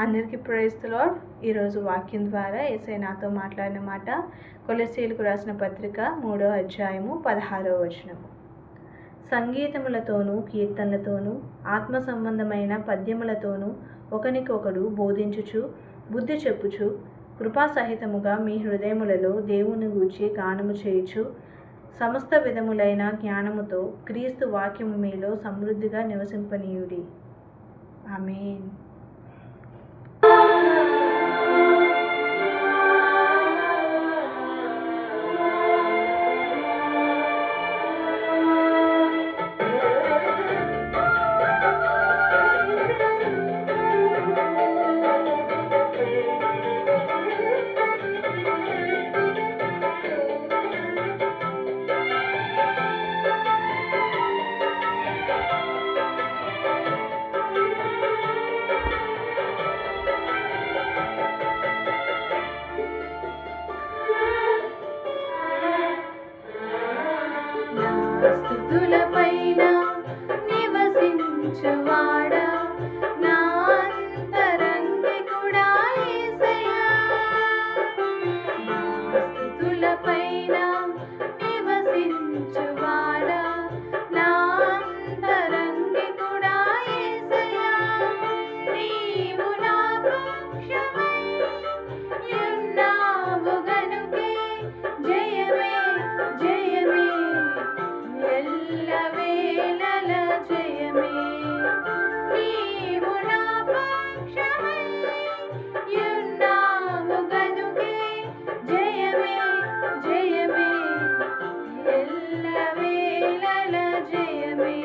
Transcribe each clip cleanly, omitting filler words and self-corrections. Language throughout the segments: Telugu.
అందరికీ ప్రైజ్ ది లార్డ్. ఈరోజు వాక్యం ద్వారా యేసయ్య నాతో మాట్లాడిన మాట కొలస్సీయులకు రాసిన పత్రిక 3వ అధ్యాయము 16వ వచనము. సంగీతములతోనూ కీర్తనలతోనూ ఆత్మ సంబంధమైన పద్యములతోనూ ఒకనికొకడు బోధించుచు బుద్ధి చెప్పుచు కృపాసహితముగా మీ హృదయములలో దేవుని గూర్చి గానము చేయుచు సమస్త విధములైన జ్ఞానముతో క్రీస్తు వాక్యము మీలో సమృద్ధిగా నివసింపనీయుడి. ఆమేన్. స్తుతులపైన నివసించువాడా నా అంతరంగికుడా యేసయ్యా. స్తుతులపైన నివసించువాడా నా అంతరంగికుడా యేసయ్యా. నీవు నా పక్షమై ఉన్నావు గనుకే జయమే జయమే ఎల్లవేళల జయమే. నీవు నా పక్షమై ఉన్నావు గనుకే జయమే జయమే ఎల్లవేళల జయమే.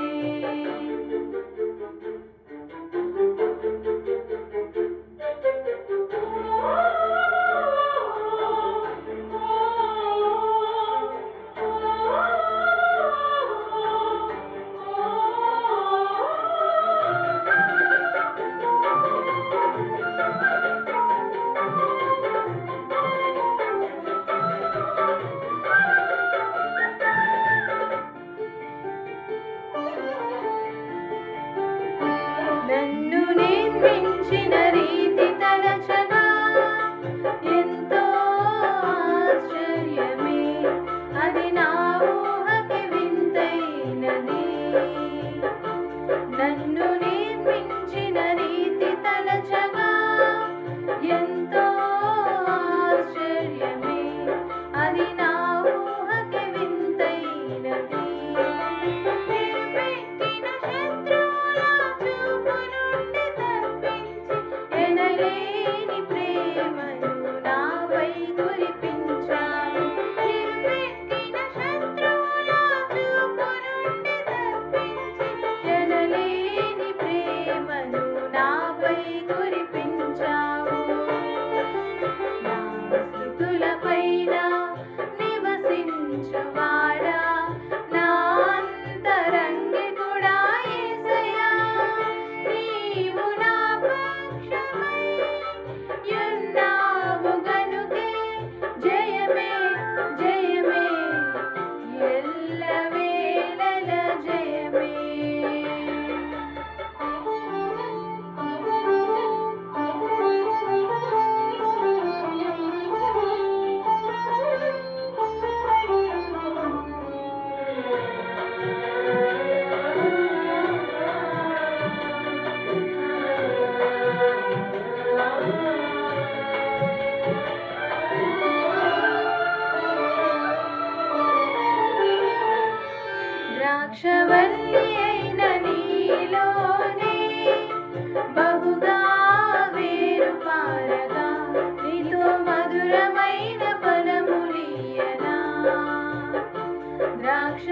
నన్ను నిర్మించిన రీతి తలచగా ఎంతో ఆశ్చర్యమే, అది నా ఊహకి వింతైనది. నన్ను నిర్మించిన రీతి తలచగా ఎంతో ఆశ్చర్యమే, అది నా ఊహకి వింతైనది. పెట్టిన శత్రువుల చూపు నుండి తప్పించి ఎనలేని ప్రేమను నాపై కురిపించావు. పెట్టిన శత్రువుల చూపు నుండి తప్పించి ఎనలేని ప్రేమను నాపై కురిపించావు. నా స్తుతులపైన నివసించువాడా నా అంతరంగికుడా యేసయ్యా. నీవు నా పక్షమై ఉన్నావు గనుకే జయమే జయమే ఎల్లవేళల జయమే. ద్రాక్షవల్లి అయిన నీలోనే బహుగా వేరు పారగా నీతో మధురమైన ఫలములియనా. ద్రాక్ష